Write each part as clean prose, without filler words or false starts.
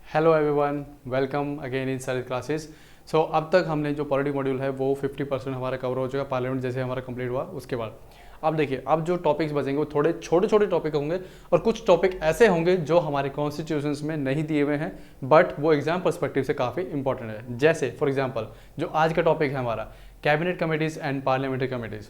Hello everyone, welcome again in सारी classes. सो अब तक हमने जो पॉलिटी मॉड्यूल है वो 50% हमारा कवर हो चुका। पार्लियामेंट जैसे हमारा कंप्लीट हुआ उसके बाद अब देखिए, अब जो टॉपिक्स बचेंगे वो थोड़े छोटे छोटे टॉपिक होंगे और कुछ टॉपिक ऐसे होंगे जो हमारे कॉन्स्टिट्यूशंस में नहीं दिए हुए हैं बट वो एग्जाम पर्सपेक्टिव से काफ़ी इंपॉर्टेंट है। जैसे फॉर एग्जाम्पल जो आज का टॉपिक है हमारा cabinet committees and parliamentary committees.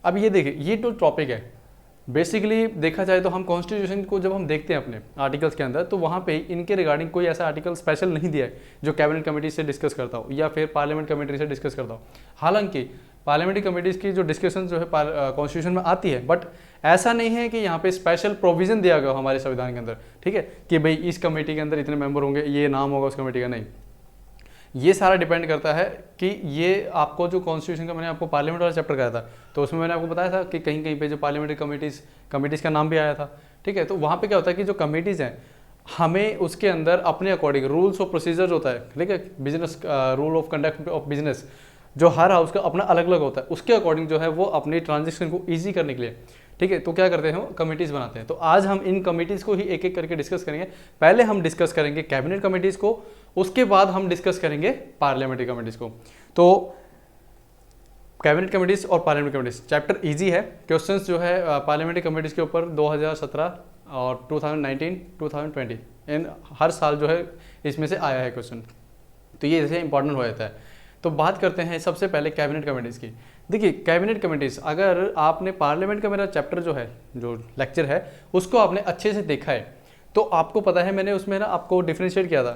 अब ये देखिए, ये जो टॉपिक है बेसिकली देखा जाए तो हम कॉन्स्टिट्यूशन को जब हम देखते हैं अपने आर्टिकल्स के अंदर तो वहाँ पे इनके रिगार्डिंग कोई ऐसा आर्टिकल स्पेशल नहीं दिया है जो कैबिनेट कमेटी से डिस्कस करता हो या फिर पार्लियामेंट कमेटी से डिस्कस करता हो। हालांकि पार्लियामेंट्री कमेटीज़ की जो डिस्कशन जो है कॉन्स्टिट्यूशन में आती है बट ऐसा नहीं है कि यहाँ पे स्पेशल प्रोविजन दिया गया हमारे संविधान के अंदर, ठीक है, कि भाई इस कमेटी के अंदर इतने मेंबर होंगे, ये नाम होगा उस कमेटी का। नहीं, ये सारा डिपेंड करता है कि ये आपको जो कॉन्स्टिट्यूशन का मैंने आपको पार्लियामेंट वाला चैप्टर कराया था तो उसमें मैंने आपको बताया था कि कहीं कहीं पे जो पार्लियामेंट्री कमेटीज़ का नाम भी आया था, ठीक है। तो वहाँ पे क्या होता है कि जो कमेटीज़ हैं हमें उसके अंदर अपने अकॉर्डिंग रूल्स और प्रोसीजर होता है, ठीक है, business rule of conduct of business जो हर हाउस का अपना अलग अलग होता है, उसके अकॉर्डिंग जो है वो अपनी ट्रांजेक्शन को ईजी करने के लिए, ठीक है, तो क्या करते हैं, कमेटीज़ बनाते हैं। तो आज हम इन कमेटीज़ को ही एक एक करके डिस्कस करेंगे। पहले हम डिस्कस करेंगे कैबिनेट कमेटीज़ को, उसके बाद हम डिस्कस करेंगे पार्लियामेंट्री कमेटीज़ को। तो कैबिनेट कमेटीज़ और पार्लियामेंट्री कमेटीज़ चैप्टर इजी है। क्वेश्चंस जो है पार्लियामेंट्री कमेटीज़ के ऊपर 2017 और 2019 2020 इन हर साल जो है इसमें से आया है क्वेश्चन, तो ये जैसे इंपॉर्टेंट हो जाता है। तो बात करते हैं सबसे पहले कैबिनेट कमेटीज़ की। देखिए, कैबिनेट कमेटीज़, अगर आपने पार्लियामेंट का मेरा चैप्टर जो है, जो लेक्चर है, उसको आपने अच्छे से देखा है तो आपको पता है मैंने उसमें ना आपको डिफ्रेंशिएट किया था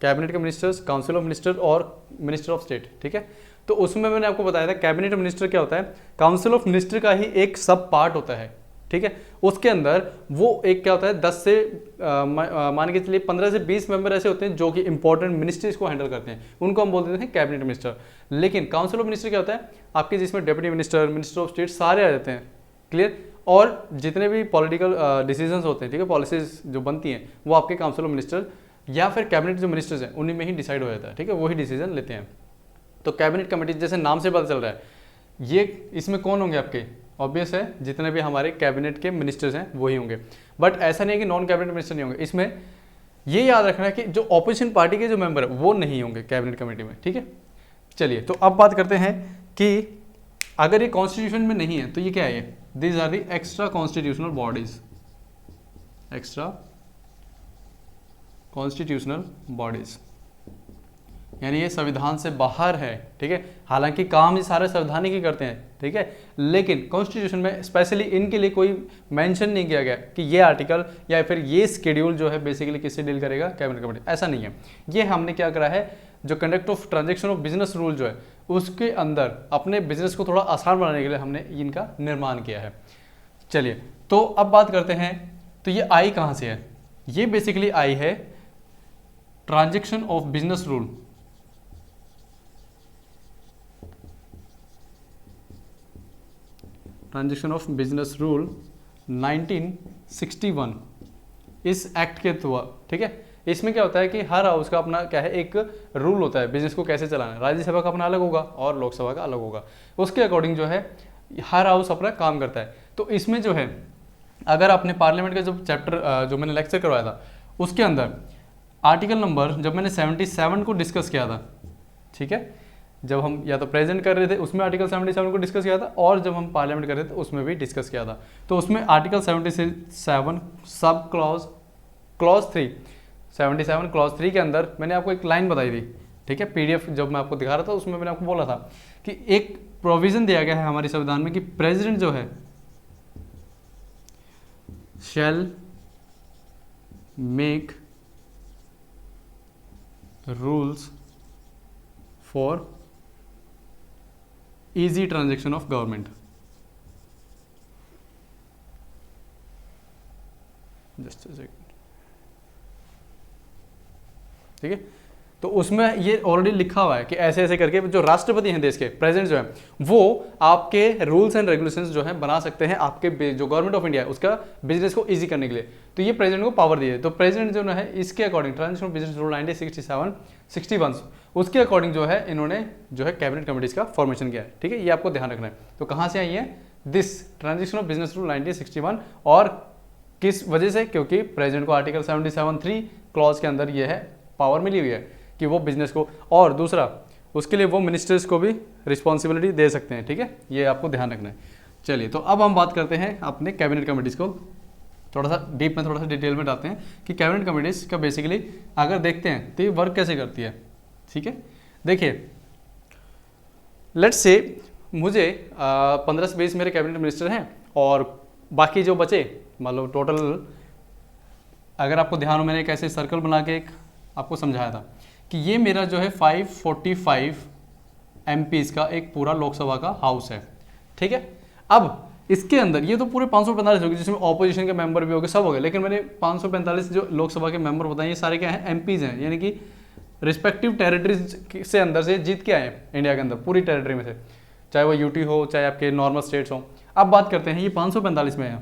कैबिनेट के मिनिस्टर्स, काउंसिल ऑफ मिनिस्टर और मिनिस्टर ऑफ स्टेट, ठीक है। तो उसमें मैंने आपको बताया था कैबिनेट मिनिस्टर क्या होता है, काउंसिल ऑफ मिनिस्टर का ही एक सब पार्ट होता है, ठीक है। उसके अंदर वो एक क्या होता है 10 से मान के चलिए 15 से 20 मेंबर ऐसे होते हैं जो कि इंपॉर्टेंट मिनिस्ट्रीज को हैंडल करते हैं, उनको हम बोल देते हैं कैबिनेट मिनिस्टर। लेकिन काउंसिल ऑफ मिनिस्टर क्या होता है आपके, जिसमें deputy minister, minister of state सारे आ जाते हैं, क्लियर। और जितने भी पॉलिटिकल डिसीजंस होते हैं, ठीक है, पॉलिसीज जो बनती हैं वो आपके काउंसिल ऑफ मिनिस्टर या फिर कैबिनेट जो मिनिस्टर्स हैं उन्हीं में ही डिसाइड हो जाता है, ठीक है, वही डिसीजन लेते हैं। तो कैबिनेट कमेटी जैसे नाम से पता चल रहा है, ये इसमें कौन होंगे आपके, ऑब्वियस है जितने भी हमारे कैबिनेट के मिनिस्टर्स हैं वही होंगे। बट ऐसा नहीं है कि नॉन कैबिनेट मिनिस्टर नहीं होंगे। इसमें ये याद रखना है कि जो ऑपोजिशन पार्टी के जो मेंबर है वो नहीं होंगे कैबिनेट कमेटी में, ठीक है। चलिए, तो अब बात करते हैं कि अगर ये कॉन्स्टिट्यूशन में नहीं है तो ये क्या है, these are the extra constitutional bodies, extra constitutional bodies, यानी ये संविधान से बाहर है, ठीक है। हालांकि काम ये सारे संविधान ही करते हैं, ठीक है, लेकिन कॉन्स्टिट्यूशन में स्पेशली इनके लिए कोई मेंशन नहीं किया गया कि ये आर्टिकल या फिर ये शेड्यूल जो है बेसिकली किससे डील करेगा, कैबिनेट कमेटी, ऐसा नहीं है। ये हमने क्या करा है, जो conduct of transaction of business rule जो है उसके अंदर अपने बिजनेस को थोड़ा आसान बनाने के लिए हमने इनका निर्माण किया है। चलिए, तो अब बात करते हैं, तो ये आई कहाँ से है, ये बेसिकली आई है transaction of business rule, transaction of business rule 1961 इस एक्ट के थ्रू, ठीक है। इसमें क्या होता है कि हर हाउस का अपना क्या है, एक रूल होता है बिजनेस को कैसे चलाना है। राज्यसभा का अपना अलग होगा और लोकसभा का अलग होगा, उसके अकॉर्डिंग जो है हर हाउस अपना काम करता है। तो इसमें जो है अगर आपने पार्लियामेंट का जो चैप्टर जो मैंने लेक्चर करवाया था उसके अंदर आर्टिकल नंबर जब मैंने 77 को डिस्कस किया था, ठीक है, जब हम या तो प्रेजेंट कर रहे थे उसमें आर्टिकल 77 को डिस्कस किया था और जब हम पार्लियामेंट कर रहे थे उसमें भी डिस्कस किया था। तो उसमें आर्टिकल 77 सब क्लॉज 3 77 क्लॉज 3 के अंदर मैंने आपको एक लाइन बताई थी, ठीक है, पीडीएफ जब मैं आपको दिखा रहा था उसमें मैंने आपको बोला था कि एक प्रोविजन दिया गया है हमारे संविधान में कि प्रेसिडेंट जो है शैल make rules for easy transaction of government, just a second, ठीक है। तो उसमें ये ऑलरेडी लिखा हुआ है कि ऐसे ऐसे करके जो राष्ट्रपति हैं देश के, प्रेसिडेंट जो है वो आपके रूल्स एंड रेगुलेशंस जो है बना सकते हैं आपके जो गवर्नमेंट ऑफ इंडिया है उसका बिजनेस को इजी करने के लिए। तो ये प्रेसिडेंट को पावर दी है। तो प्रेसिडेंट जो है इसके according transaction of business rule 1961 उसके अकॉर्डिंग जो है इन्होंने जो है कैबिनेट कमेटीज का फॉर्मेशन किया है, ठीक है, ये आपको ध्यान रखना है। तो कहाँ से आई है this transaction of business rule 1961 और किस वजह से, क्योंकि प्रेसिडेंट को आर्टिकल 77(3) क्लॉज के अंदर ये है पावर मिली हुई है कि वो बिजनेस को, और दूसरा उसके लिए वो मिनिस्टर्स को भी रिस्पॉन्सिबिलिटी दे सकते हैं, ठीक है, ये आपको ध्यान रखना है। चलिए, तो अब हम बात करते हैं अपने कैबिनेट कमिटीज़ को, थोड़ा सा डीप में, थोड़ा सा डिटेल में जाते हैं कि कैबिनेट कमिटीज़ का बेसिकली अगर देखते हैं तो ये वर्क कैसे करती है, ठीक है। देखिए, लेट्स से मुझे 15 से 20 मेरे कैबिनेट मिनिस्टर हैं और बाकी जो बचे, मान लो टोटल, अगर आपको ध्यान हो मैंने एक ऐसे सर्कल बना के एक आपको समझाया था कि ये मेरा जो है 545 MPs का एक पूरा लोकसभा का हाउस है, ठीक है। अब इसके अंदर ये तो पूरे 545 हो गए, जिसमें ऑपोजिशन के मेंबर भी हो गए, सब हो गए, लेकिन मैंने 545 जो लोकसभा के मेंबर बताए ये सारे क्या हैं, MPs हैं, यानी कि रिस्पेक्टिव टेरिटरीज से अंदर से जीत के आए हैं इंडिया के अंदर, पूरी टेरिटरी में से, चाहे वो यूटी हो चाहे आपके नॉर्मल स्टेट्स हो। अब बात करते हैं ये 545 में है,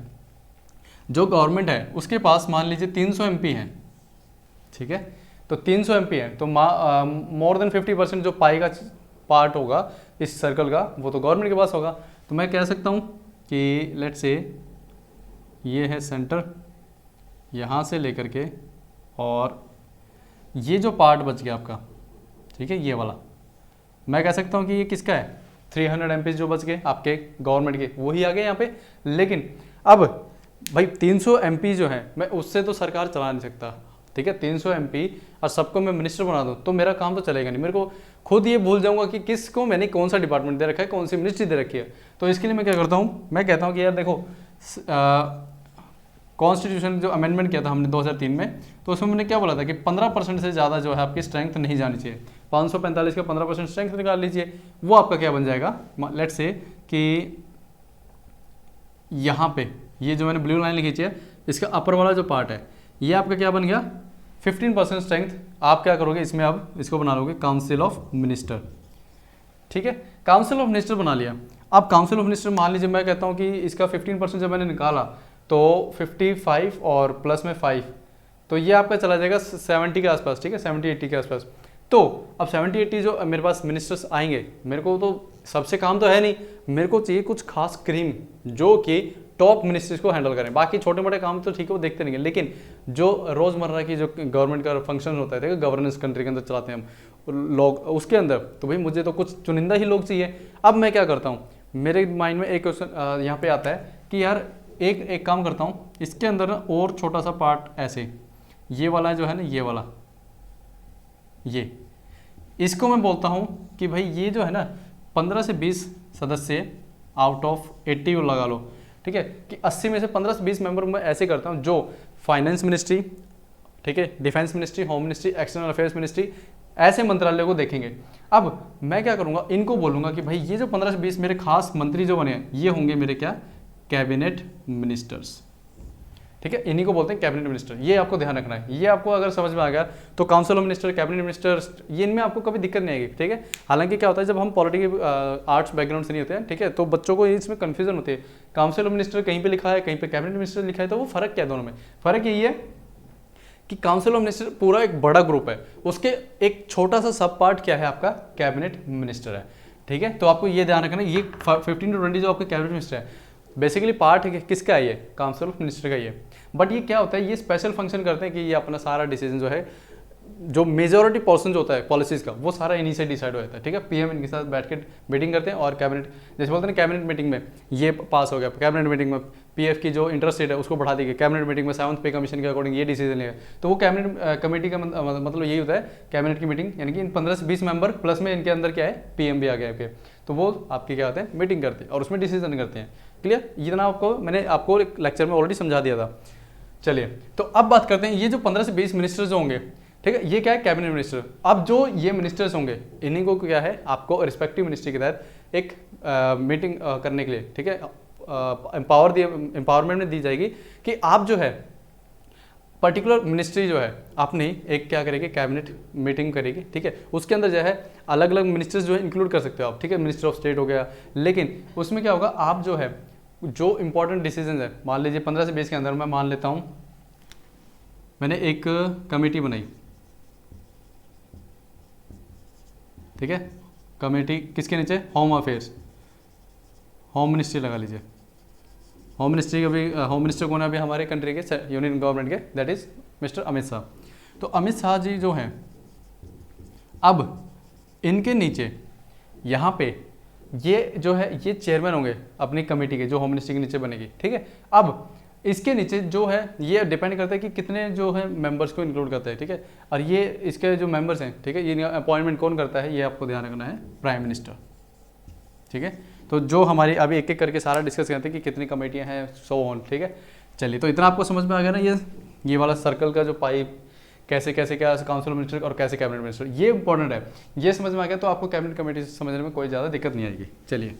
जो गवर्नमेंट है उसके पास मान लीजिए 300 MP हैं, ठीक है। तो 300 MP है तो मोर देन 50% जो पाई का पार्ट होगा इस सर्कल का वो तो गवर्नमेंट के पास होगा। तो मैं कह सकता हूँ कि लेट्स से ये है सेंटर, यहाँ से लेकर के और ये जो पार्ट बच गया आपका, ठीक है, ये वाला, मैं कह सकता हूँ कि ये किसका है, 300 MPs जो बच गए आपके गवर्नमेंट के, वही आ गए यहाँ पे। लेकिन अब भाई 300 MP जो है, मैं उससे तो सरकार चला नहीं सकता, ठीक है। 300 MP और सबको मैं मिनिस्टर बना दूँ तो मेरा काम तो चलेगा नहीं, मेरे को खुद ये भूल जाऊंगा कि किसको मैंने कौन सा डिपार्टमेंट दे रखा है, कौन सी मिनिस्ट्री दे रखी है। तो इसके लिए मैं क्या करता हूँ, मैं कहता हूँ कि यार देखो, कॉन्स्टिट्यूशन जो अमेंडमेंट किया था हमने 2003 में, तो उसमें मैंने क्या बोला था कि 15% से ज़्यादा जो है आपकी स्ट्रेंथ नहीं जानी चाहिए। 545 का 15% स्ट्रेंथ निकाल लीजिए, वो आपका क्या बन जाएगा, लेट्स से कि यहाँ पे ये जो मैंने ब्लू लाइन लिखी है, इसका अपर वाला जो पार्ट है ये आपका क्या बन गया, 15% स्ट्रेंथ। आप क्या करोगे इसमें, अब इसको बना लोगे काउंसिल ऑफ मिनिस्टर, ठीक है। काउंसिल ऑफ मिनिस्टर बना लिया। अब काउंसिल ऑफ मिनिस्टर मान लीजिए मैं कहता हूँ कि इसका 15% जब मैंने निकाला तो 55 और प्लस में 5, तो ये आपका चला जाएगा 70 के आसपास, ठीक है, 70-80 के आसपास। तो अब 70-80 जो मेरे पास मिनिस्टर्स आएंगे, मेरे को तो सबसे काम तो है नहीं, मेरे को चाहिए कुछ खास क्रीम जो कि टॉप मिनिस्ट्रीज को हैंडल करें। बाकी छोटे मोटे काम तो ठीक है वो देखते नहीं है, लेकिन जो रोज़मर्रा की जो गवर्नमेंट का फंक्शन होता है, गवर्नेंस कंट्री के अंदर चलाते हैं हम लोग, उसके अंदर तो भाई मुझे तो कुछ चुनिंदा ही लोग चाहिए। अब मैं क्या करता हूँ, मेरे माइंड में एक क्वेश्चन यहाँ पे आता है कि यार एक काम करता हूँ, इसके अंदर ना और छोटा सा पार्ट ऐसे, ये वाला जो है ना, ये वाला, ये इसको मैं बोलता हूँ कि भाई ये जो है ना 15 से 20 सदस्य आउट ऑफ 80 लगा लो, ठीक है, कि 80 में से 15 से 20 मेंबर मैं ऐसे करता हूँ जो फाइनेंस मिनिस्ट्री, ठीक है, defence ministry, home ministry, external affairs ministry, ऐसे मंत्रालय को देखेंगे। अब मैं क्या करूँगा, इनको बोलूँगा कि भाई ये जो 15 से 20 मेरे खास मंत्री जो बने हैं ये होंगे मेरे क्या, कैबिनेट मिनिस्टर्स, ठीक है, इन्हीं को बोलते हैं कैबिनेट मिनिस्टर। ये आपको ध्यान रखना है, ये आपको अगर समझ में आ गया तो council of minister, cabinet minister, ये इनमें आपको कभी दिक्कत नहीं आएगी, ठीक है। हालांकि क्या होता है जब हम पॉलिटिकल आर्ट्स बैकग्राउंड से नहीं होते हैं, ठीक है, तो बच्चों को इसमें कन्फ्यूजन होती है, काउंसिल ऑफ मिनिस्टर कहीं पर लिखा है, कहीं पर कैबिनेट मिनिस्टर लिखा है, तो वो फर्क क्या है दोनों में? फर्क यही है कि काउंसिल ऑफ मिनिस्टर पूरा एक बड़ा ग्रुप है, उसके एक छोटा सा सब पार्ट क्या है, आपका कैबिनेट मिनिस्टर है, ठीक है। तो आपको ये ध्यान रखना, ये 15 to 20 जो आपका कैबिनेट मिनिस्टर है बेसिकली पार्ट किसका है, ये काउंसिल ऑफ मिनिस्टर का ही है। बट ये क्या होता है, ये स्पेशल फंक्शन करते हैं कि ये अपना सारा डिसीजन जो है, जो मेजोरिटी पोर्शन जो होता है पॉलिसीज का, वो सारा इन्हीं से डिसाइड हो जाता है, ठीक है। पीएम इनके साथ बैठ के मीटिंग करते हैं और कैबिनेट, जैसे बोलते हैं कैबिनेट मीटिंग में ये पास हो गया, कैबिनेट मीटिंग में पीएफ की जो इंटरेस्ट रेट है उसको बढ़ा दी गई, कैबिनेट मीटिंग में 7th पे कमीशन के अकॉर्डिंग ये डिसीजन लिया। तो वो कैबिनेट कमेटी का मतलब यही होता है कैबिनेट की मीटिंग, यानी कि इन 15 से 20 मेंबर प्लस में इनके अंदर क्या है, पीएम भी आ गया आपके, तो वो आपके क्या होते हैं, मीटिंग करते हैं और उसमें डिसीजन करते हैं। क्लियर, इतना आपको मैंने आपको लेक्चर में ऑलरेडी समझा दिया था। चलिए, तो अब बात करते हैं ये जो 15 से 20 मिनिस्टर्स होंगे, ठीक है, ये क्या है, कैबिनेट मिनिस्टर। अब जो ये मिनिस्टर्स होंगे इन्हीं को क्या है, आपको रिस्पेक्टिव मिनिस्ट्री के तहत एक मीटिंग करने के लिए, ठीक है, एम्पावरमेंट में दी जाएगी कि आप जो है पर्टिकुलर मिनिस्ट्री जो है अपनी एक क्या करेगी, कैबिनेट मीटिंग करेगी, ठीक है। उसके अंदर जो है अलग अलग मिनिस्टर्स जो है इंक्लूड कर सकते हो आप, ठीक है, मिनिस्टर ऑफ स्टेट हो गया, लेकिन उसमें क्या होगा, आप जो है जो इंपॉर्टेंट डिसीजन है, मान लीजिए 15 से 20 के अंदर मैं मान लेता हूँ मैंने एक कमेटी बनाई, ठीक है, कमेटी किसके नीचे, होम अफेयर्स, होम मिनिस्ट्री लगा लीजिए। होम मिनिस्ट्री का भी होम मिनिस्टर कौन है अभी हमारे कंट्री के, यूनियन गवर्नमेंट के, that is mister Amit Shah. तो अमित शाह जी जो हैं अब इनके नीचे यहाँ पे ये जो है ये चेयरमैन होंगे अपनी कमेटी के, जो होम मिनिस्ट्री के नीचे बनेगी, ठीक है। अब इसके नीचे जो है ये डिपेंड करता है कि कितने जो है मेंबर्स को इंक्लूड करता है, ठीक है। और ये इसके जो मेंबर्स हैं, ठीक है, ये अपॉइंटमेंट कौन करता है, ये आपको ध्यान रखना है, प्राइम मिनिस्टर, ठीक है। तो जो हमारी अभी एक एक करके सारा डिस्कस करते हैं कि कितनी कमेटियाँ हैं, सो ऑन, ठीक है। चलिए, तो इतना आपको समझ में आ गया ना, ये वाला सर्कल का जो पाइप कैसे कैसे क्या काउंसिल मिनिस्टर और कैसे कैबिनेट मिनिस्टर, ये इंपॉर्टेंट है। ये समझ में आ गया तो आपको कैबिनेट कमेटी समझने में कोई ज़्यादा दिक्कत नहीं आएगी। चलिए,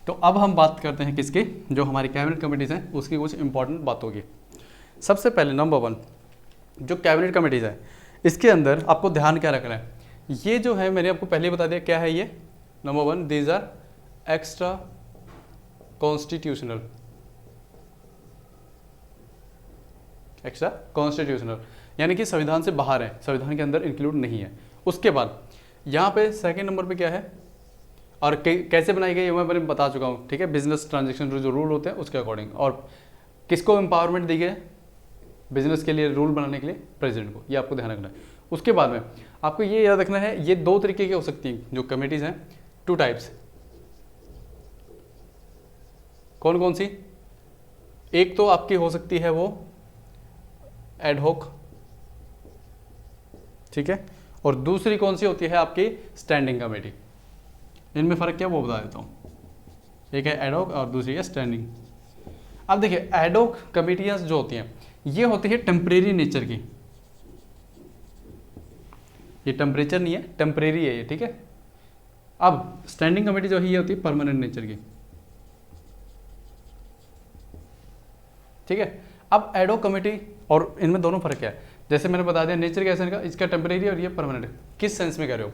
तो अब हम बात करते हैं किसकी, जो हमारी कैबिनेट कमेटीज़ हैं उसकी कुछ इंपॉर्टेंट बातों की। सबसे पहले नंबर 1, जो कैबिनेट कमेटीज़ है इसके अंदर आपको ध्यान क्या रखना है, ये जो है मैंने आपको पहले ही बता दिया क्या है ये। Number 1, these are extra constitutional, extra constitutional यानी कि संविधान से बाहर है, संविधान के अंदर इंक्लूड नहीं है। उसके बाद यहाँ पे सेकंड नंबर पे क्या है और कैसे बनाई गई, ये मैं बता चुका हूँ, ठीक है। बिजनेस ट्रांजैक्शन जो रूल होते हैं उसके अकॉर्डिंग, और किसको एम्पावरमेंट दी गई बिजनेस के लिए, रूल बनाने के लिए प्रेसिडेंट को, ये आपको ध्यान रखना है। उसके बाद में आपको ये याद रखना है, ये 2 तरीके की हो सकती हैं जो कमेटीज़ हैं, 2 टाइप्स। कौन कौन सी, एक तो आपकी हो सकती है वो एडहॉक, ठीक है, और दूसरी कौन सी होती है आपकी स्टैंडिंग कमेटी। इनमें फ़र्क क्या वो बता देता हूँ, एक है एडहॉक और दूसरी है स्टैंडिंग। अब देखिए, एडहॉक कमेटियाँ जो होती हैं ये होती है टेम्परेरी नेचर की, ये टेम्परेचर नहीं है, टेम्परेरी है ये, ठीक है। अब स्टैंडिंग कमेटी जो है ये होती है परमानेंट नेचर की, ठीक है। अब एडहॉक कमेटी और इनमें दोनों फर्क क्या है, जैसे मैंने बता दिया नेचर कैसे का, इसका टेम्परेरी और ये परमानेंट। किस सेंस में कह रहे हो,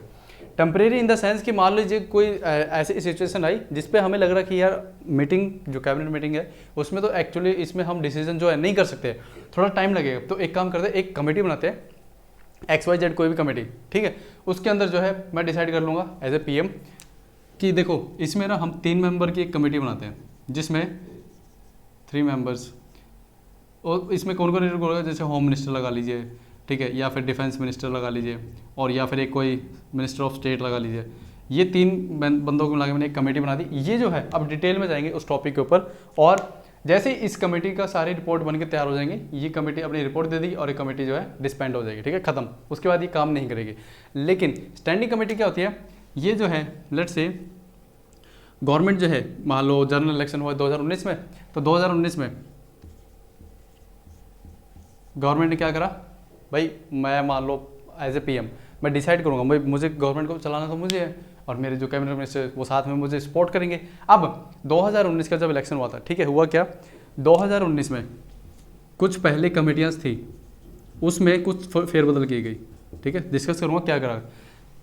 टेम्परेरी इन द सेंस कि मान लीजिए कोई ऐसी सिचुएशन आई जिसपे हमें लग रहा है कि यार मीटिंग जो कैबिनेट मीटिंग है उसमें तो एक्चुअली इसमें हम डिसीजन जो है नहीं कर सकते, थोड़ा टाइम लगेगा, तो एक काम करते हैं, एक कमेटी बनाते हैं XYZ कोई भी कमेटी, ठीक है। उसके अंदर जो है मैं डिसाइड कर लूँगा एज ए PM कि देखो इसमें ना हम 3 मेंबर की एक कमेटी बनाते हैं जिसमें 3 मेंबर्स, और इसमें कौन कौन होगा, जैसे होम मिनिस्टर लगा लीजिए, ठीक है, या फिर डिफेंस मिनिस्टर लगा लीजिए, और या फिर एक कोई मिनिस्टर ऑफ स्टेट लगा लीजिए। ये 3 बंदों को मिला के मैंने एक कमेटी बना दी। ये जो है अब डिटेल में जाएंगे उस टॉपिक के ऊपर, और जैसे इस कमेटी का सारी रिपोर्ट बन के तैयार हो जाएंगे, ये कमेटी अपनी रिपोर्ट दे देगी और ये कमेटी जो है डिस्बैंड हो जाएगी, ठीक है, खत्म। उसके बाद ये काम नहीं करेगी। लेकिन स्टैंडिंग कमेटी क्या होती है, ये जो है लेट्स से गवर्नमेंट जो है, मान लो जनरल इलेक्शन हुआ 2019 में, तो 2019 में गवर्नमेंट ने क्या करा, भाई मैं मान लो एज ए PM मैं डिसाइड करूंगा, भाई मुझे गवर्नमेंट को चलाना तो मुझे है, और मेरे जो कैबिनेट मिनिस्टर वो साथ में मुझे सपोर्ट करेंगे। अब 2019 का जब इलेक्शन हुआ था, ठीक है, हुआ क्या, 2019 में कुछ पहले कमेटियाँ थी उसमें कुछ फेरबदल की गई, ठीक है, डिस्कस करूँगा क्या करा।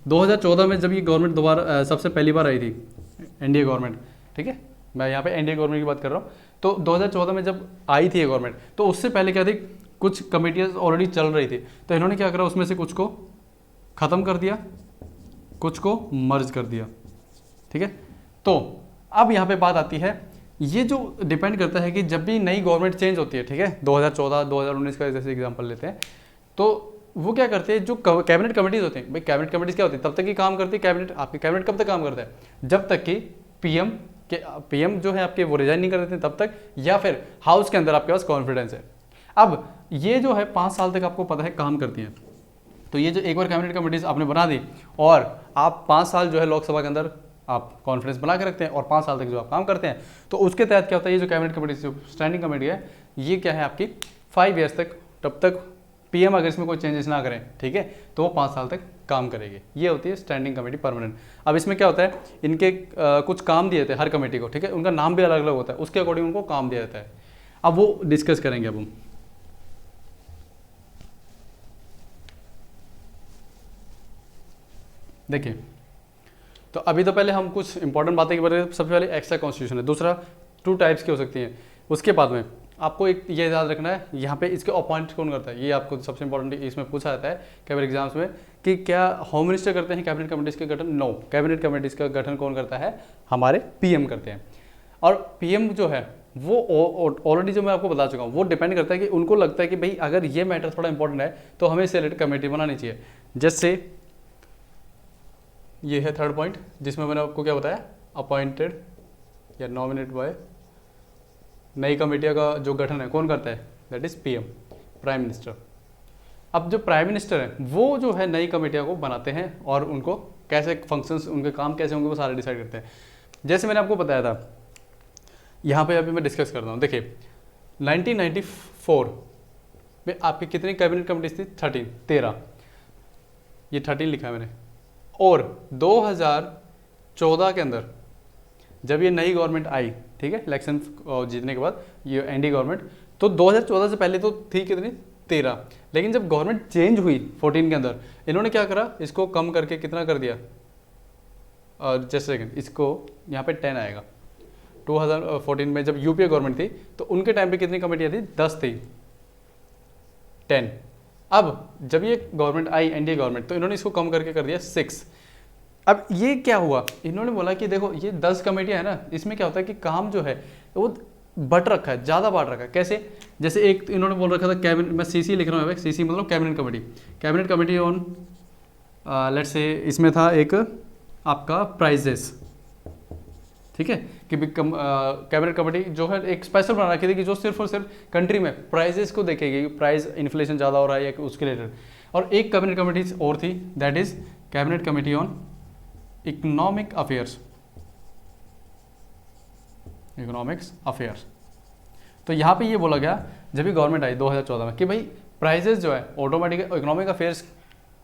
2014 में जब ये गवर्नमेंट दोबारा सबसे पहली बार आई थी, NDA गवर्नमेंट, ठीक है, मैं यहाँ पे NDA गवर्नमेंट की बात कर रहा हूँ, तो 2014 में जब आई थी ये गवर्नमेंट, तो उससे पहले क्या थी, कुछ कमेटियाँ ऑलरेडी चल रही थी, तो इन्होंने क्या करा, उसमें से कुछ को ख़त्म कर दिया, कुछ को मर्ज कर दिया, ठीक है। तो अब यहाँ पे बात आती है, ये जो डिपेंड करता है कि जब भी नई गवर्नमेंट चेंज होती है, ठीक है, 2014 2019 का जैसे एग्जांपल लेते हैं, तो वो क्या करते हैं, जो कैबिनेट कमेटीज होती हैं, भाई कैबिनेट कमेटीज क्या होती है, तब तक ही काम करती है कैबिनेट। आपकी कैबिनेट कब तक काम करता है, जब तक कि PM जो है आपके वो रिजाइन नहीं कर देते तब तक, या फिर हाउस के अंदर आपके पास कॉन्फिडेंस है। अब ये जो है 5 साल तक आपको पता है काम करती हैं, तो ये जो एक बार कैबिनेट कमेटीज आपने बना दी और आप 5 साल जो है लोकसभा के अंदर आप कॉन्फिडेंस बना के रखते हैं और 5 साल तक जो आप काम करते हैं, तो उसके तहत क्या होता है, ये जो कैबिनेट कमेटी जो स्टैंडिंग कमेटी है ये क्या है आपकी 5 ईयर्स तक, तब तक PM अगर इसमें कोई चेंजेस ना करें, ठीक है, तो वो 5 साल तक काम करेगी। ये होती है स्टैंडिंग कमेटी परमानेंट। अब इसमें क्या होता है, इनके कुछ काम दिए थे हर कमेटी को, ठीक है, उनका नाम भी अलग अलग होता है, उसके अकॉर्डिंग उनको काम दिया जाता है। अब वो डिस्कस करेंगे अब हम। देखिए, तो अभी तो पहले हम कुछ इंपॉर्टेंट बातें के बारे में, सबसे पहले एक्स्ट्रा कॉन्स्टिट्यूशन है, दूसरा 2 टाइप्स की हो सकती हैं। उसके बाद में आपको एक ये याद रखना है, यहाँ पे इसके अपॉइंट कौन करता है, ये आपको सबसे इंपॉर्टेंट इसमें पूछा जाता है कई बार एग्जाम्स में, कि क्या होम मिनिस्टर करते हैं कैबिनेट कमेटीज़ के गठन। कैबिनेट कमेटीज़ का गठन कौन करता है, हमारे PM करते हैं। और PM जो है वो ऑलरेडी जो मैं आपको बता चुका हूँ, वो डिपेंड करता है कि उनको लगता है कि भाई अगर ये मैटर थोड़ा इंपॉर्टेंट है तो हमें इससे रिलेटेड कमेटी बनानी चाहिए। जैसे ये है थर्ड पॉइंट, जिसमें मैंने आपको क्या बताया, अपॉइंटेड या नॉमिनेट बाय, नई कमेटियों का जो गठन है कौन करता है, that is PM, prime minister. अब जो प्राइम मिनिस्टर है वो जो है नई कमेटियों को बनाते हैं और उनको कैसे फंक्शंस, उनके काम कैसे होंगे वो सारे डिसाइड करते हैं। जैसे मैंने आपको बताया था, यहाँ पे अभी मैं डिस्कस करता हूँ। देखिए 1994 में आपकी कितनी कैबिनेट कमेटीज थी, 13, ये 13 लिखा है मैंने। और 2014 के अंदर जब ये नई गवर्नमेंट आई, ठीक है, इलेक्शन जीतने के बाद ये एनडी गवर्नमेंट, तो 2014 से पहले तो थी कितनी, 13। लेकिन जब गवर्नमेंट चेंज हुई 14 के अंदर, इन्होंने क्या करा, इसको कम करके कितना कर दिया, जस्ट सेकंड, इसको यहाँ पे 10 आएगा। 2014 में जब यूपीए गवर्नमेंट थी तो उनके टाइम पे कितनी कमेटियाँ थी, 10 थी, 10। अब जब ये गवर्नमेंट आई एनडीए गवर्नमेंट, तो इन्होंने इसको कम करके कर दिया 6। अब ये क्या हुआ, इन्होंने बोला कि देखो ये 10 कमेटियाँ है ना, इसमें क्या होता है कि काम जो है वो बट रखा है, ज़्यादा बांट रखा है। कैसे, जैसे एक इन्होंने बोल रखा था कैबिनेट, मैं सीसी लिख रहा हूँ, सीसी मतलब cabinet committee, cabinet committee on let's say, इसमें था एक आपका प्राइजेस, ठीक है, कि कैबिनेट कमेटी जो है एक स्पेशल बना रखी थी कि जो सिर्फ और सिर्फ कंट्री में प्राइजेस को देखेगी, प्राइस इन्फ्लेशन ज़्यादा हो रहा है या उसके रिलेटेड। और एक कैबिनेट कमेटी और थी, that is cabinet committee on economic affairs, economics affairs. तो यहाँ पे ये बोला गया जब भी गवर्नमेंट आई 2014 में कि भाई प्राइजेस जो है ऑटोमेटिक, इकोनॉमिक अफेयर्स,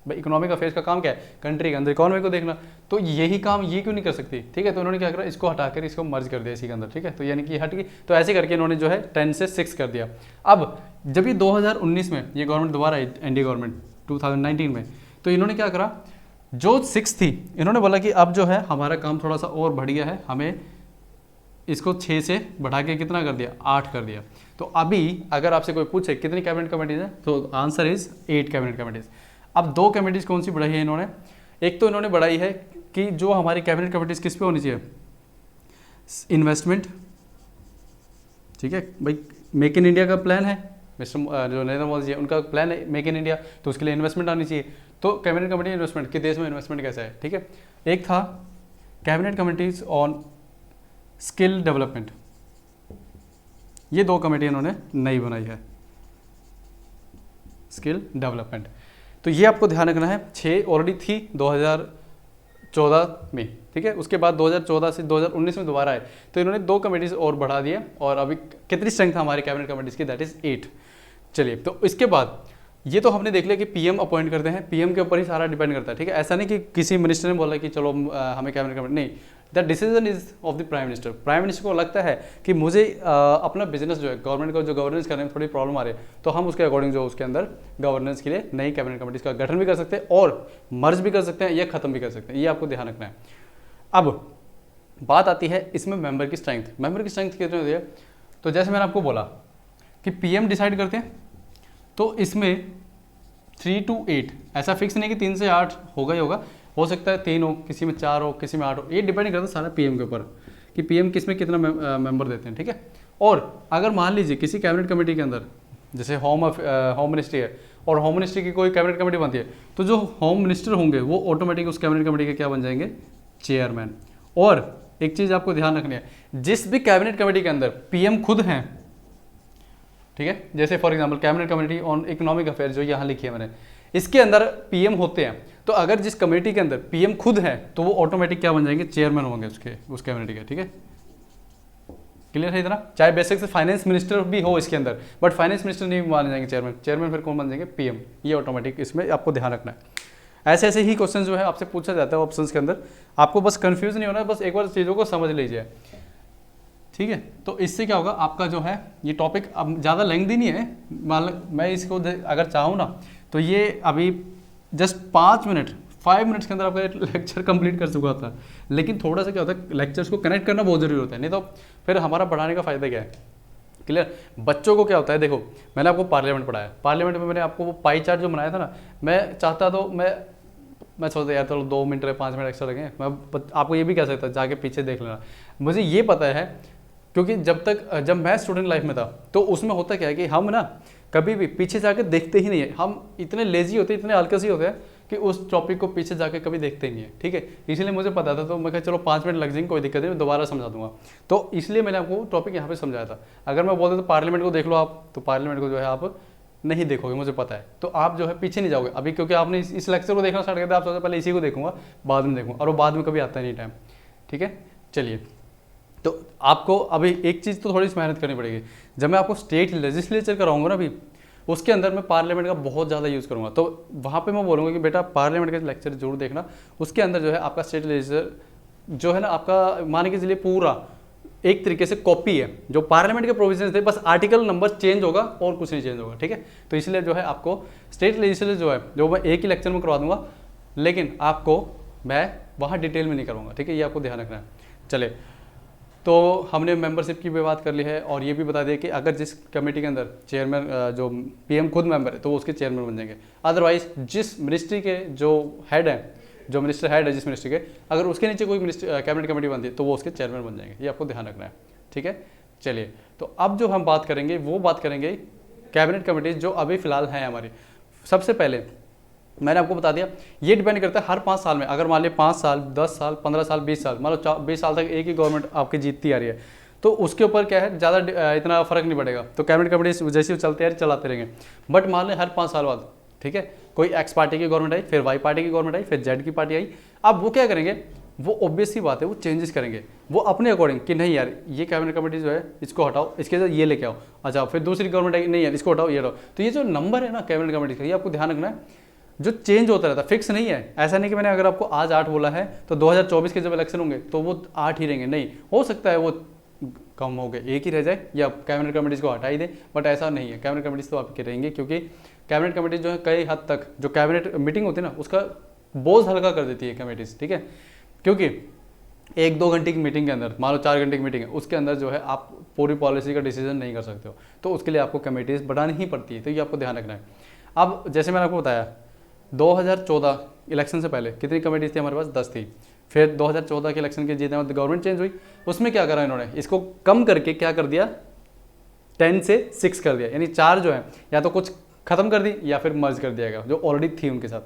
भाई इकोनॉमिक अफेयर्स का काम क्या है, कंट्री के अंदर इकोनॉमी को देखना, तो यही काम ये क्यों नहीं कर सकती, ठीक है। तो उन्होंने क्या करा, इसको हटाकर इसको मर्ज कर दिया इसी के अंदर, ठीक है। तो यानी कि हट गई, तो ऐसे करके इन्होंने जो है 10 से 6 कर दिया। अब जब ये 2019 में ये गवर्नमेंट दोबारा आई, एनडीए गवर्नमेंट 2019 में, तो इन्होंने क्या करा, जो 6 थी, इन्होंने बोला कि अब जो है हमारा काम थोड़ा सा और बढ़ गया है, हमें इसको 6 से बढ़ा के कितना कर दिया, 8 कर दिया। तो अभी अगर आपसे कोई पूछे कितनी कैबिनेट कमेटीज है, तो आंसर इज 8 कैबिनेट कमेटीज। अब 2 कमेटीज कौन सी बढ़ाई है इन्होंने, एक तो इन्होंने बढ़ाई है कि जो हमारी कैबिनेट कमेटीज किस पे होनी चाहिए, इन्वेस्टमेंट, ठीक है भाई, मेक इन इंडिया का प्लान है, मिस्टर जो नरेंद्र मोदी जी उनका प्लान है मेक इन इंडिया, तो उसके लिए इन्वेस्टमेंट आनी चाहिए। तो कैबिनेट कमेटी इन्वेस्टमेंट कि देश में इन्वेस्टमेंट कैसा है, ठीक है। एक था cabinet committees on skill development, ये 2 कमेटी इन्होंने नई बनाई है, स्किल डेवलपमेंट। तो ये आपको ध्यान रखना है, 6 ऑलरेडी थी 2014 में, ठीक है। उसके बाद 2014 से 2019 में दोबारा आए, तो इन्होंने 2 कमेटीज और बढ़ा दिए, और अभी कितनी स्ट्रेंथ है हमारी कैबिनेट कमेटीज की, दैट इज 8। चलिए, तो इसके बाद ये तो हमने देख लिया कि पीएम अपॉइंट करते हैं, पीएम के ऊपर ही सारा डिपेंड करता है, ठीक है। ऐसा नहीं कि किसी मिनिस्टर ने बोला कि चलो हमें कैबिनेट कमेटी, नहीं, the decision is of the prime minister. Prime minister को लगता है कि मुझे अपना बिजनेस जो है, गवर्नमेंट को जो गवर्नेंस करने में थोड़ी प्रॉब्लम आ रही है, तो हम उसके अकॉर्डिंग जो उसके अंदर गवर्नेंस के लिए नई कैबिनेट कमेटीज का गठन भी कर सकते हैं, और मर्ज भी कर सकते हैं या खत्म भी कर सकते हैं, ये आपको ध्यान रखना है। अब बात आती है इसमें मेंबर की स्ट्रेंथ, मेंबर की स्ट्रेंथ कितनी होती है। तो जैसे मैंने आपको बोला कि पीएम डिसाइड करते हैं, तो इसमें 3 to 8, ऐसा फिक्स नहीं कि 3 से 8 होगा ही होगा, हो सकता है 3 हो, किसी में 4 हो, किसी में 8 हो, ये डिपेंड करता है सारा पीएम के ऊपर कि पीएम किस में कितना मेंबर देते हैं, ठीक है। और अगर मान लीजिए किसी कैबिनेट कमेटी के अंदर, जैसे होम मिनिस्ट्री है और होम मिनिस्ट्री की कोई कैबिनेट कमेटी बनती है, तो जो होम मिनिस्टर होंगे वो ऑटोमेटिक उस कैबिनेट कमेटी के क्या बन जाएंगे, चेयरमैन। और एक चीज़ आपको ध्यान रखनी है, जिस भी कैबिनेट कमेटी के अंदर पीएम खुद हैं, ठीक है, जैसे for example cabinet committee on economic affair जो यहाँ लिखी है मैंने, इसके अंदर पीएम होते हैं, तो अगर जिस कमेटी के अंदर पीएम खुद है तो वो ऑटोमेटिक क्या बन जाएंगे, चेयरमैन होंगे उस कमेटी के, ठीक है। क्लियर है इतना, चाहे बेसिक से फाइनेंस मिनिस्टर भी हो इसके अंदर, बट फाइनेंस मिनिस्टर नहीं माने जाएंगे चेयरमैन, चेयरमैन फिर कौन बन जाएंगे, पीएम। ये ऑटोमेटिक, इसमें आपको ध्यान रखना है। ऐसे ऐसे ही क्वेश्चन जो है आपसे पूछा जाता है ऑप्शंस के अंदर, आपको बस कंफ्यूज नहीं होना है, बस एक बार चीज़ों को समझ लीजिए, ठीक है। तो इससे क्या होगा, आपका जो है ये टॉपिक अब ज़्यादा लेंथी नहीं है, मैं इसको अगर चाहूँ ना तो ये अभी जस्ट 5 मिनट्स के अंदर आपका लेक्चर कंप्लीट कर चुका था। लेकिन थोड़ा सा क्या होता है, लेक्चर्स को कनेक्ट करना बहुत जरूरी होता है, नहीं तो फिर हमारा पढ़ाने का फ़ायदा क्या है। क्लियर, बच्चों को क्या होता है, देखो मैंने आपको पार्लियामेंट पढ़ाया, पार्लियामेंट में मैंने आपको वो पाई चार्ट जो बनाया था ना, मैं चाहता तो मैं सोचता यार चलो 2 मिनट 5 मिनट एक्स्ट्रा लगे, मैं आपको ये भी कह सकता जाके पीछे देख लेना। मुझे ये पता है क्योंकि जब मैं स्टूडेंट लाइफ में था तो उसमें होता क्या है कि हम ना कभी भी पीछे जाके देखते ही नहीं है, हम इतने लेजी होते हैं, इतने आलकसी होते हैं कि उस टॉपिक को पीछे जाके कभी देखते ही नहीं है, ठीक है। इसलिए मुझे पता था, तो मैं कहा चलो 5 मिनट लग जाएंगे, कोई दिक्कत नहीं, मैं दोबारा समझा दूंगा। तो इसलिए मैंने आपको टॉपिक यहाँ पे समझाया था। अगर मैं बोलता तो पार्लियामेंट को देख लो आप, तो पार्लियामेंट को जो है आप नहीं देखोगे, मुझे पता है, तो आप जो है पीछे नहीं जाओगे अभी, क्योंकि आपने इस लेक्चर को देखना स्टार्ट कर दिया, आप सोचते पहले इसी को देखूंगा बाद में देखूंगा, और वो बाद में कभी आता नहीं टाइम, ठीक है। चलिए, तो आपको अभी एक चीज़ तो थोड़ी सी मेहनत करनी पड़ेगी। जब मैं आपको स्टेट लेजिस्लेचर कराऊंगा ना अभी, उसके अंदर मैं पार्लियामेंट का बहुत ज़्यादा यूज़ करूँगा, तो वहाँ पे मैं बोलूँगा कि बेटा पार्लियामेंट का लेक्चर जरूर देखना। उसके अंदर जो है आपका स्टेट लेजिस्लेचर जो है ना, आपका मान के चलिए पूरा एक तरीके से कॉपी है, जो पार्लियामेंट के प्रोविजन थे, बस आर्टिकल नंबर चेंज होगा और कुछ नहीं चेंज होगा, ठीक है। तो इसलिए जो है आपको स्टेट लेजिस्लेचर जो है, जो मैं एक ही लेक्चर में करवा दूंगा, लेकिन आपको मैं वहाँ डिटेल में नहीं करूँगा, ठीक है, ये आपको ध्यान रखना है। चले, तो हमने मेंबरशिप की भी बात कर ली है, और ये भी बता दिया कि अगर जिस कमेटी के अंदर चेयरमैन जो पीएम खुद मेंबर है तो वो उसके चेयरमैन बन जाएंगे। अदरवाइज जिस मिनिस्ट्री के जो हेड हैं, जो मिनिस्टर हेड है जिस मिनिस्ट्री के, अगर उसके नीचे कोई कैबिनेट कमेटी बनती है तो वो उसके चेयरमैन बन जाएंगे, ये आपको ध्यान रखना है, ठीक है। चलिए, तो अब जो हम बात करेंगे वो बात करेंगे कैबिनेट कमेटीज जो अभी फिलहाल हैं हमारी। सबसे पहले मैंने आपको बता दिया, ये डिपेंड करता है हर 5 साल में, अगर मान लीजिए 5 साल, 10 साल, 15 साल, 20 साल, मान लो 20 साल तक एक ही गवर्नमेंट आपकी जीतती आ रही है, तो उसके ऊपर क्या है, ज़्यादा इतना फर्क नहीं पड़ेगा, तो कैबिनेट कमेटी जैसे चलते हैं चलाते रहेंगे। बट मान लें हर 5 साल बाद, ठीक है, कोई एक्स पार्टी की गवर्नमेंट आई, फिर वाई पार्टी की गवर्नमेंट आई, फिर जेड की पार्टी आई, अब वो क्या करेंगे, वो ऑब्वियस सी बात है, वो चेंजेस करेंगे वो अपने अकॉर्डिंग, कि नहीं यार ये कैबिनेट कमेटी जो है इसको हटाओ, इसके साथ ये लेके आओ, अच्छा फिर दूसरी गवर्नमेंट आई, नहीं यार इसको हटाओ, ये हटाओ। तो ये जो नंबर है ना कैबिनेट कमेटी का, ये आपको ध्यान रखना है, जो चेंज होता रहता है, फिक्स नहीं है। ऐसा नहीं कि मैंने अगर आपको आज 8 बोला है तो 2024 के जब इलेक्शन होंगे तो वो 8 ही रहेंगे, नहीं, हो सकता है वो कम हो गए, एक ही रह जाए, या कैबिनेट कमेटीज को हटा ही दे, बट ऐसा नहीं है, कैबिनेट कमेटीज तो आपके रहेंगे, क्योंकि कैबिनेट कमेटी जो है कई हद तक जो कैबिनेट मीटिंग होती है ना उसका बोझ हल्का कर देती है कमेटीज, ठीक है। क्योंकि 1-2 घंटे की मीटिंग के अंदर, मान लो 4 घंटे की मीटिंग है, उसके अंदर जो है आप पूरी पॉलिसी का डिसीजन नहीं कर सकते हो, तो उसके लिए आपको कमेटीज बढ़ानी ही पड़ती है, तो ये आपको ध्यान रखना है। अब जैसे मैंने आपको बताया 2014 इलेक्शन से पहले कितनी कमेटीज थी हमारे पास, 10 थी। फिर 2014 के इलेक्शन के जीतने बाद गवर्नमेंट चेंज हुई, उसमें क्या करा इन्होंने, इसको कम करके क्या कर दिया, 10 से 6 कर दिया, यानी 4 जो है या तो कुछ खत्म कर दी या फिर मर्ज कर दिया गया जो ऑलरेडी थी उनके साथ।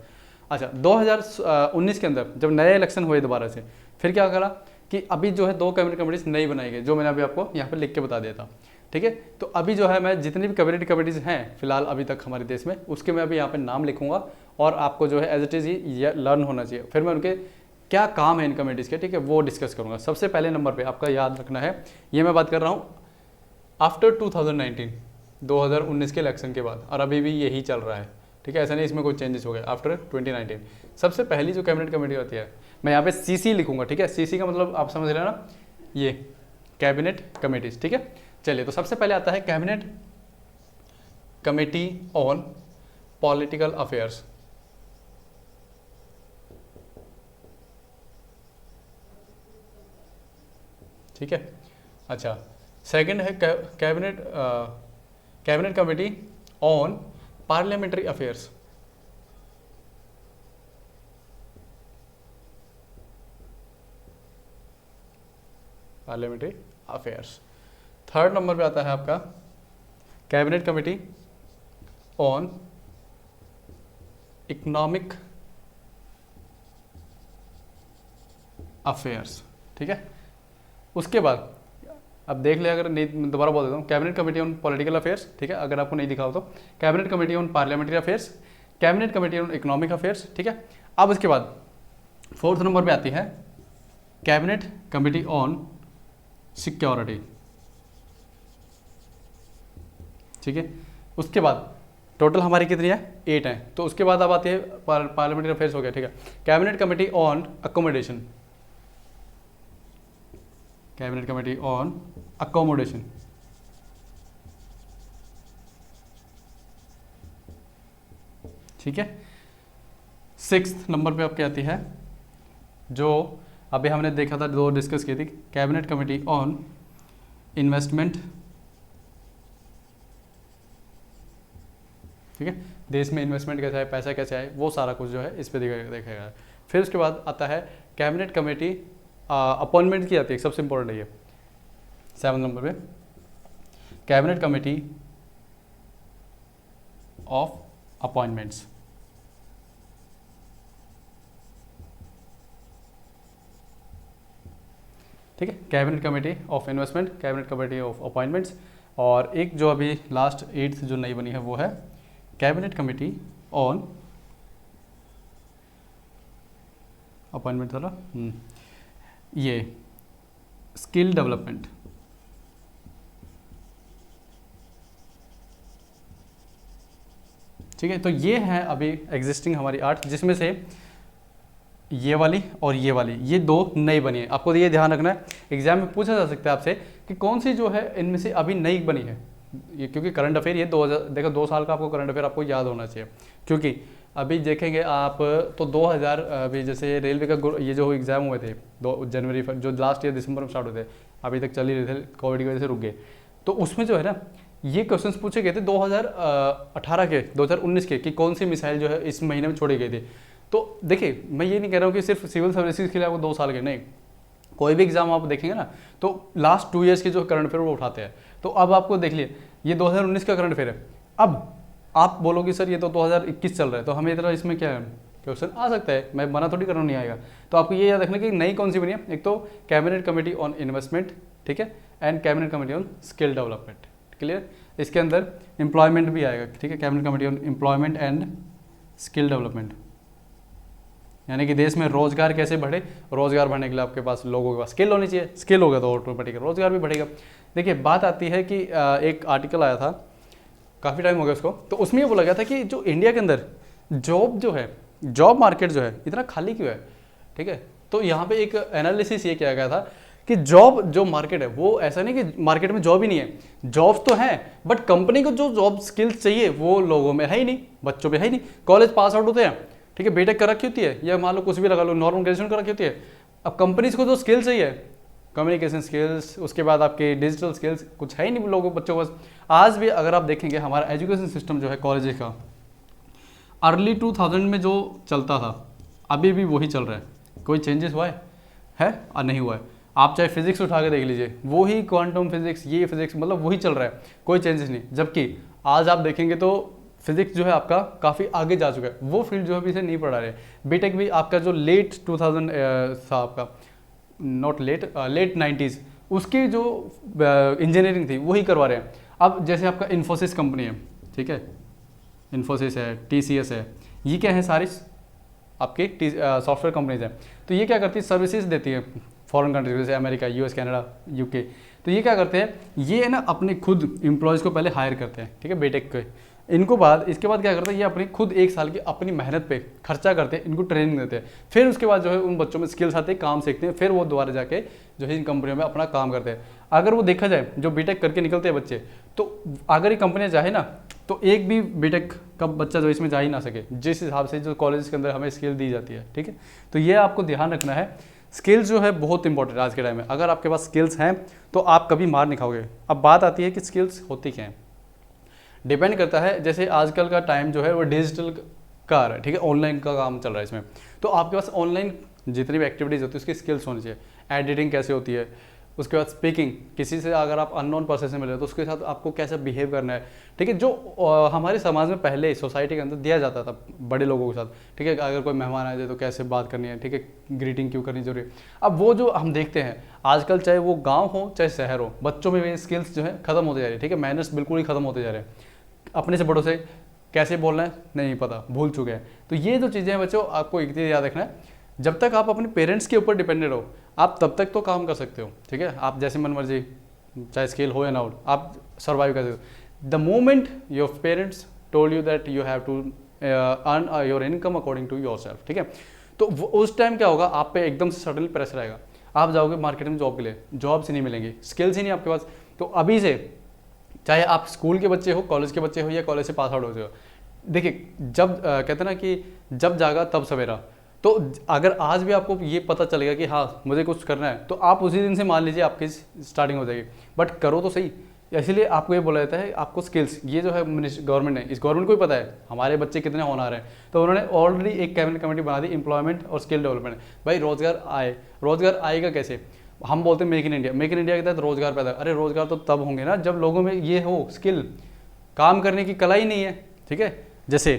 अच्छा, 2019 के अंदर जब नए इलेक्शन हुए दोबारा से, फिर क्या करा कि अभी जो है 2 कैबिनेट कमेटीज नई बनाई गई, जो मैंने अभी आपको यहाँ पर लिख के बता दिया था, ठीक है। तो अभी जो है मैं जितनी भी कैबिनेट कमेटीज हैं फिलहाल अभी तक हमारे देश में, उसके मैं अभी यहाँ पे नाम लिखूंगा, और आपको जो है एज इट इज़ ही लर्न होना चाहिए। फिर मैं उनके क्या काम है इन कमेटीज़ के, ठीक है, वो डिस्कस करूँगा। सबसे पहले नंबर पे आपका याद रखना है, ये मैं बात कर रहा हूँ आफ्टर 2019 के इलेक्शन के बाद, और अभी भी यही चल रहा है, ठीक है, ऐसा नहीं इसमें कोई चेंजेस हो गए आफ्टर 2019। सबसे पहली जो कैबिनेट कमेटी होती है, मैं यहाँ पे सीसी लिखूंगा, ठीक है, सीसी का मतलब आप समझ रहे हैं ना, ये कैबिनेट कमेटीज, ठीक है। चलिए, तो सबसे पहले आता है cabinet committee on political affairs, ठीक है। अच्छा, सेकंड है cabinet committee on parliamentary affairs, parliamentary affairs. Third number पे आता है आपका cabinet committee on economic affairs, ठीक है। उसके बाद अब देख ले, अगर नहीं दोबारा बोल देता हूँ, cabinet committee on political affairs, ठीक है, अगर आपको नहीं दिखा हो तो cabinet committee on parliamentary affairs, cabinet committee on economic affairs, ठीक है। अब उसके बाद 4th नंबर पे आती है कैबिनेट कमेटी ऑन सिक्योरिटी, ठीक है। उसके बाद टोटल हमारी कितनी है, 8 है। तो उसके बाद अब आती है पार्लियामेंट्री अफेयर्स हो गया, ठीक है, cabinet committee on accommodation, cabinet committee on accommodation, ठीक है। 6th नंबर पे आपकी आती है, जो अभी हमने देखा था, 2 डिस्कस की थी, कैबिनेट कमेटी ऑन इन्वेस्टमेंट, ठीक है, देश में इन्वेस्टमेंट कैसे आए, पैसा कैसे आए, वो सारा कुछ जो है इस पर देखा गया है। फिर उसके बाद आता है कैबिनेट कमेटी अपॉइंटमेंट की जाती है, सबसे इंपॉर्टेंट है ये, 7 नंबर पे कैबिनेट कमेटी ऑफ अपॉइंटमेंट्स। ठीक है, cabinet committee of investment, cabinet committee of appointments. और एक जो अभी लास्ट 8th जो नई बनी है वो है कैबिनेट कमेटी ऑन अपॉइंटमेंट था, ये स्किल डेवलपमेंट। ठीक है, तो ये है अभी एग्जिस्टिंग हमारी 8, जिसमें से ये वाली और ये वाली, ये 2 नई बनी है। आपको ये ध्यान रखना है, एग्जाम में पूछा जा सकता है आपसे कि कौन सी जो है इनमें से अभी नई बनी है। ये क्योंकि करंट अफेयर ये 2000 देखो 2 साल का आपको करंट अफेयर आपको याद होना चाहिए, क्योंकि अभी देखेंगे आप तो 2000 अभी जैसे रेलवे का ये जो एग्ज़ाम हुए थे 2 जनवरी जो लास्ट ईयर दिसंबर में स्टार्ट हुए थे, अभी तक चल ही रहे थे, कोविड की वजह से रुक गए। तो उसमें जो है ना ये क्वेश्चंस पूछे गए थे 2018 के 2019 के कि कौन सी मिसाइल जो है इस महीने में छोड़ी गई थी। तो देखिए मैं ये नहीं कह रहा हूँ कि सिर्फ सिविल सर्विसेज के लिए आपको 2 साल के, नहीं, कोई भी एग्जाम आप देखेंगे ना तो लास्ट 2 ईयर्स के जो करंट अफेयर वो उठाते हैं। तो अब आपको देख लिए ये 2019 का करंट अफेयर है। अब आप बोलोगे सर ये तो 2021 चल रहा है, तो हमें इतना इसमें क्या है क्वेश्चन आ सकता है, मैं मना थोड़ी कर रहा हूँ नहीं आएगा। तो आपको ये याद रखना कि नई कौन सी बनी है, एक तो कैबिनेट कमेटी ऑन इन्वेस्टमेंट, ठीक है, and cabinet committee on skill development. Clear, इसके अंदर एम्प्लॉयमेंट भी आएगा, ठीक है, cabinet committee on employment and skill development, यानी कि देश में रोजगार कैसे बढ़े, रोजगार बढ़ने के लिए आपके पास लोगों के पास स्किल होनी चाहिए, स्किल होगा तो ऑटोमेटिक रोजगार भी बढ़ेगा। देखिए बात आती है कि एक आर्टिकल आया था, काफ़ी टाइम हो गया उसको, तो उसमें ये बोला गया था कि जो इंडिया के अंदर जॉब जो है, जॉब मार्केट जो है इतना खाली क्यों है। ठीक है, तो यहाँ पे एक एनालिसिस ये किया गया था कि जॉब जो मार्केट है वो ऐसा नहीं कि मार्केट में जॉब ही नहीं है, जॉब्स तो हैं बट कंपनी को जो जॉब स्किल्स चाहिए वो लोगों में है ही नहीं, बच्चों में है ही नहीं। कॉलेज पास आउट होते हैं, ठीक है, बीटेक कर रखी होती है या मान लो कुछ भी लगा लो, नॉर्मल ग्रेजुएशन कर रखी होती है। अब कंपनीज को जो स्किल चाहिए, कम्युनिकेशन स्किल्स, उसके बाद आपके डिजिटल स्किल्स, कुछ है ही नहीं लोगों बच्चों को। आज भी अगर आप देखेंगे हमारा एजुकेशन सिस्टम जो है कॉलेज का, अर्ली 2000 में जो चलता था अभी भी वही चल रहा है, कोई चेंजेस हुआ है और नहीं हुआ है। आप चाहे फिजिक्स उठा के देख लीजिए, वही क्वांटम फिजिक्स, ये फिजिक्स, मतलब वही चल रहा है, कोई चेंजेस नहीं। जबकि आज आप देखेंगे तो फिजिक्स जो है आपका काफ़ी आगे जा चुका है, वो फील्ड जो है अभी से नहीं पढ़ा रहे। बीटेक भी आपका जो लेट 2000 था आपका, नॉट लेट 90s, उसकी जो इंजीनियरिंग थी वही करवा रहे हैं। अब जैसे आपका इन्फोसिस कंपनी है, ठीक है, इन्फोसिस है, TCS है, ये क्या है, सारी आपकी सॉफ्टवेयर कंपनीज हैं। तो ये क्या करती है, सर्विसेज देती है फॉरेन कंट्रीज जैसे अमेरिका, US, कनाडा, UK। तो ये क्या करते हैं, ये ना अपने खुद एम्प्लॉयज़ को पहले हायर करते हैं, ठीक है, बीटेक के, इनको बाद इसके बाद क्या करते हैं, ये अपनी खुद 1 साल की अपनी मेहनत पे खर्चा करते हैं, इनको ट्रेनिंग देते हैं, फिर उसके बाद जो है उन बच्चों में स्किल्स आते हैं, काम सीखते हैं, फिर वो दोबारा जाके जो है इन कंपनियों में अपना काम करते हैं। अगर वो देखा जाए जो बीटेक करके निकलते हैं बच्चे, तो अगर ये कंपनियाँ चाहे ना तो एक भी बीटेक का बच्चा जो इसमें जा ही ना सके, जिस हिसाब से जो कॉलेज के अंदर हमें स्किल दी जाती है। ठीक है, तो ये आपको ध्यान रखना है, स्किल्स जो है बहुत इंपॉर्टेंट है आज के टाइम में। अगर आपके पास स्किल्स हैं तो आप कभी मार नहीं खाओगे। अब बात आती है कि स्किल्स होती क्या है, डिपेंड करता है, जैसे आजकल का टाइम जो है वो डिजिटल का आ रहा है, ठीक है, ऑनलाइन का काम चल रहा है इसमें, तो आपके पास ऑनलाइन जितनी भी एक्टिविटीज़ होती है उसकी स्किल्स होनी चाहिए। एडिटिंग कैसे होती है, उसके बाद स्पीकिंग, किसी से अगर आप अननोन पर्सन से मिले तो उसके साथ आपको कैसे बिहेव करना है, ठीक है, जो हमारे समाज में पहले सोसाइटी के अंदर दिया जाता था बड़े लोगों के साथ, ठीक है, अगर कोई मेहमान आ जाए तो कैसे बात करनी है, ठीक है, ग्रीटिंग क्यों करनी जरूरी है। अब वो जो हम देखते हैं आजकल, चाहे वो गाँव हो चाहे शहर हो, बच्चों में भी स्किल्स जो है खत्म होते जा रही है, ठीक है, मैनर्स बिल्कुल ही खत्म होते जा रहे हैं, अपने से बड़ों से कैसे बोलना है नहीं पता, भूल चुके हैं। तो ये जो चीज़ें हैं बच्चों, आपको एक चीज़ याद रखना है, जब तक आप अपने पेरेंट्स के ऊपर डिपेंडेंट हो आप तब तक तो काम कर सकते हो, ठीक है, आप जैसे मन मर्जी, चाहे स्किल हो या ना हो, आप सर्वाइव कर सकते हो। The moment your parents told you that you have to earn your income according to yourself, ठीक है, तो उस टाइम क्या होगा, आप पे एकदम से सडनली प्रेशर आएगा, आप जाओगे मार्केट में जॉब के लिए, जॉब्स ही नहीं मिलेंगी, स्किल्स ही नहीं आपके पास। तो अभी से, चाहे आप स्कूल के बच्चे हो, कॉलेज के बच्चे हो या कॉलेज से पास आउट हो, देखिए जब कहते हैं ना कि जब जागा तब सवेरा, तो अगर आज भी आपको ये पता चलेगा कि हाँ मुझे कुछ करना है, तो आप उसी दिन से मान लीजिए आपकी स्टार्टिंग हो जाएगी, बट करो तो सही। इसीलिए आपको ये बोला जाता है आपको स्किल्स, ये जो है गवर्नमेंट ने, इस गवर्नमेंट को भी पता है हमारे बच्चे कितने होनहार हैं, तो उन्होंने ऑलरेडी एक कैबिनेट कमेटी बना दी एम्प्लॉयमेंट और स्किल डेवलपमेंट। भाई रोजगार आए, रोजगार आएगा कैसे, हम बोलते हैं make in India, make in India के तहत रोजगार पैदा, अरे रोजगार तो तब होंगे ना जब लोगों में ये हो स्किल, काम करने की कला ही नहीं है, ठीक है। जैसे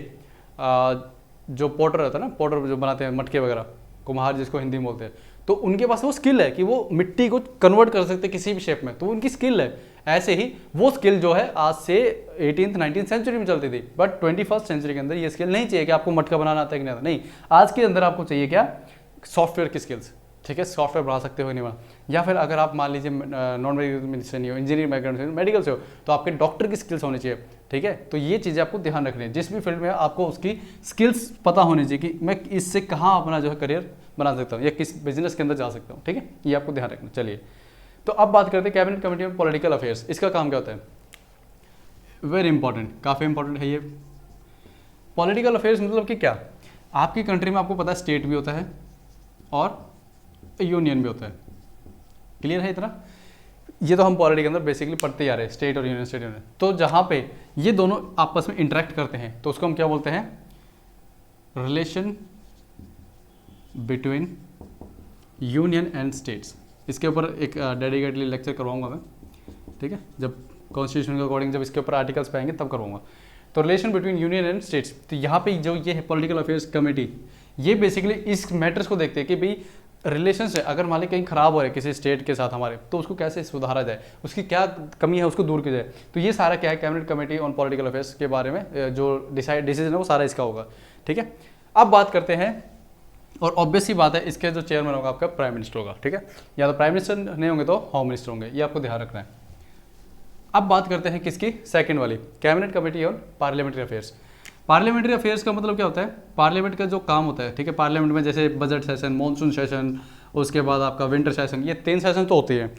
जो पोटर रहता है ना, पोटर जो बनाते हैं मटके वगैरह, कुम्हार जिसको हिंदी में बोलते हैं, तो उनके पास वो स्किल है कि वो मिट्टी को कन्वर्ट कर सकते हैं किसी भी शेप में, तो उनकी स्किल है। ऐसे ही वो स्किल जो है आज से 18th 19th सेंचुरी में चलती थी, बट 21st सेंचुरी के अंदर ये स्किल नहीं चाहिए कि आपको मटका बनाना आता है कि नहीं आता, नहीं, आज के अंदर आपको चाहिए क्या, सॉफ्टवेयर की स्किल्स, ठीक है, सॉफ्टवेयर बढ़ा सकते हो नहीं बना, या फिर अगर आप मान लीजिए नॉन मेडिकल से नहीं हो, इंजीनियरिंग बैकग्राउंड से, मेडिकल से हो, तो आपके डॉक्टर की स्किल्स होनी चाहिए, ठीक है। तो ये चीज़ें आपको ध्यान रखनी है, जिस भी फील्ड में आपको उसकी स्किल्स पता होनी चाहिए कि मैं इससे कहाँ अपना जो है करियर बना सकता हूँ या किस बिजनेस के अंदर जा सकता हूँ, ठीक है, ये आपको ध्यान रखना। चलिए, तो अब बात करते हैं cabinet committee on political affairs, इसका काम क्या होता है, वेरी इंपॉर्टेंट, काफ़ी इंपॉर्टेंट है ये। पॉलिटिकल अफेयर्स मतलब कि क्या, आपकी कंट्री में आपको पता है स्टेट भी होता है और यूनियन भी होता है, क्लियर है इतना, ये तो हम पॉलिटी के अंदर बेसिकली पढ़ते ही आ रहे हैं, स्टेट और यूनियन, स्टेट यूनियन। तो जहाँ पे ये दोनों आपस में इंटरेक्ट करते हैं तो उसको हम क्या बोलते हैं, relation between union and states. इसके ऊपर एक डेडिकेटली लेक्चर करवाऊंगा मैं, ठीक है, जब कॉन्स्टिट्यूशन के अकॉर्डिंग जब इसके ऊपर आर्टिकल्स पे आएंगे तब करवाऊंगा। तो relation between union and states, तो यहाँ पे जो ये है पॉलिटिकल अफेयर्स कमेटी, ये बेसिकली इस मैटर्स को देखते हैं कि भाई रिलेशन से अगर मान ली कहीं खराब हो रहा है किसी स्टेट के साथ हमारे, तो उसको कैसे सुधारा जाए, उसकी क्या कमी है उसको दूर किया जाए। तो ये सारा क्या है, cabinet committee on political affairs के बारे में जो डिसीजन है वो सारा इसका होगा, ठीक है। अब बात करते हैं, और ऑब्वियस सी बात है इसके जो चेयरमैन होगा आपका प्राइम मिनिस्टर होगा, ठीक है, या तो प्राइम मिनिस्टर नहीं होंगे तो होम मिनिस्टर होंगे, ये आपको ध्यान रखना है। अब बात करते हैं किसकी, सेकंड वाली, cabinet committee on parliamentary affairs. Parliamentary affairs का मतलब क्या होता है, पार्लियामेंट का जो काम होता है, ठीक है, पार्लियामेंट में जैसे बजट सेशन, मानसून सेशन, उसके बाद आपका विंटर सेशन, ये 3 सेशन तो होती है।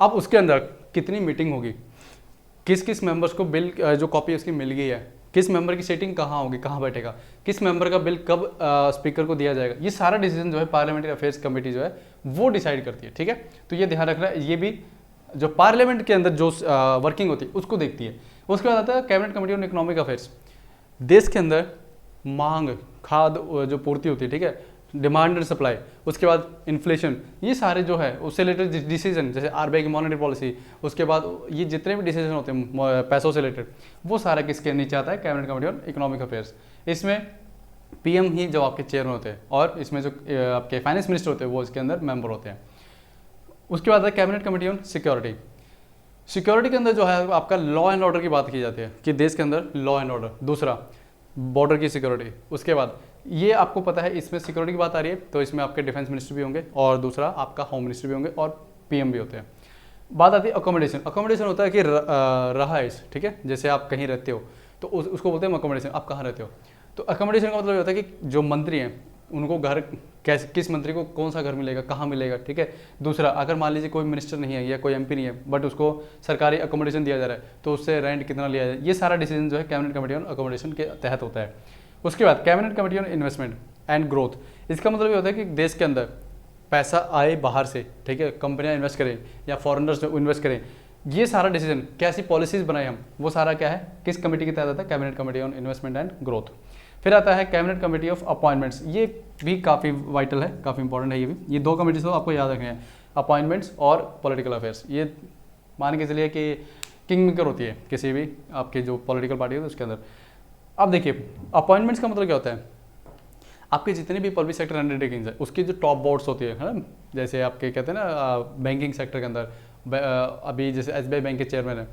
अब उसके अंदर कितनी मीटिंग होगी, किस किस मेंबर्स को बिल जो कॉपी उसकी मिल गई है, किस मेंबर की सीटिंग कहाँ होगी, कहाँ बैठेगा, किस मेंबर का बिल कब स्पीकर को दिया जाएगा, ये सारा डिसीजन जो है पार्लियामेंट्री अफेयर्स कमेटी जो है वो डिसाइड करती है, ठीक है। तो ये ध्यान रखना है, ये भी जो पार्लियामेंट के अंदर जो वर्किंग होती है उसको देखती है। उसके बाद आता है cabinet committee on economic affairs, देश के अंदर मांग, खाद्य जो पूर्ति होती है, ठीक है, डिमांड एंड सप्लाई, उसके बाद इन्फ्लेशन, ये सारे जो है उससे रिलेटेड डिसीजन, जैसे आरबीआई की मॉनेटरी पॉलिसी, उसके बाद ये जितने भी डिसीजन होते हैं पैसों से रिलेटेड, वो सारा किसके नीचे आता है, cabinet committee on economic affairs. इसमें पीएम ही जो आपके चेयरमैन होते हैं, और इसमें जो आपके फाइनेंस मिनिस्टर होते हैं वो इसके अंदर मेंबर होते हैं। उसके बाद है cabinet committee on security. Security के अंदर जो है आपका लॉ एंड ऑर्डर की बात की जाती है कि देश के अंदर लॉ एंड ऑर्डर, दूसरा बॉर्डर की सिक्योरिटी, उसके बाद ये आपको पता है इसमें सिक्योरिटी की बात आ रही है तो इसमें आपके डिफेंस मिनिस्टर भी होंगे और दूसरा आपका होम मिनिस्टर भी होंगे और पीएम भी होते हैं। बात आती है अकोमोडेशन। अकोमोडेशन होता है कि रहाइश, ठीक है, जैसे आप कहीं रहते हो तो उसको बोलते हैं अकोमोडेशन, आप कहाँ रहते हो। तो अकोमोडेशन का मतलब ये होता है कि जो मंत्री हैं उनको घर कैसे, किस मंत्री को कौन सा घर मिलेगा, कहाँ मिलेगा, ठीक है। दूसरा, अगर मान लीजिए कोई मिनिस्टर नहीं है या कोई एमपी नहीं है बट उसको सरकारी अकोमोडेशन दिया जा रहा है तो उससे रेंट कितना लिया जाए, ये सारा डिसीजन जो है कैबिनेट कमेटी ऑन अकोमोडेशन के तहत होता है। उसके बाद cabinet committee on investment and growth, इसका मतलब ये होता है कि देश के अंदर पैसा आए बाहर से, ठीक है, कंपनियां इन्वेस्ट करें या फॉरेनर्स इन्वेस्ट करें, ये सारा डिसीजन, कैसी पॉलिसीज बनाए हम, वो सारा क्या है, किस कमेटी के तहत आता है, cabinet committee on investment and growth. फिर आता है कैबिनेट कमेटी ऑफ अपॉइंटमेंट्स, ये भी काफ़ी वाइटल है, काफ़ी इंपॉर्टेंट है ये भी। ये 2 कमेटीज तो आपको याद रखने हैं, अपॉइंटमेंट्स और पॉलिटिकल अफेयर्स। ये मान के चलिए कि किंग मेकर होती है किसी भी आपके जो पॉलिटिकल पार्टी है उसके अंदर। अब देखिए अपॉइंटमेंट्स का मतलब क्या होता है, आपके जितने भी पब्लिक सेक्टर अंडरटेकिंग्स है उसकी जो टॉप बोर्ड्स होती है ना, जैसे आपके कहते हैं ना बैंकिंग सेक्टर के अंदर अभी जैसे एसबीआई बैंक के चेयरमैन है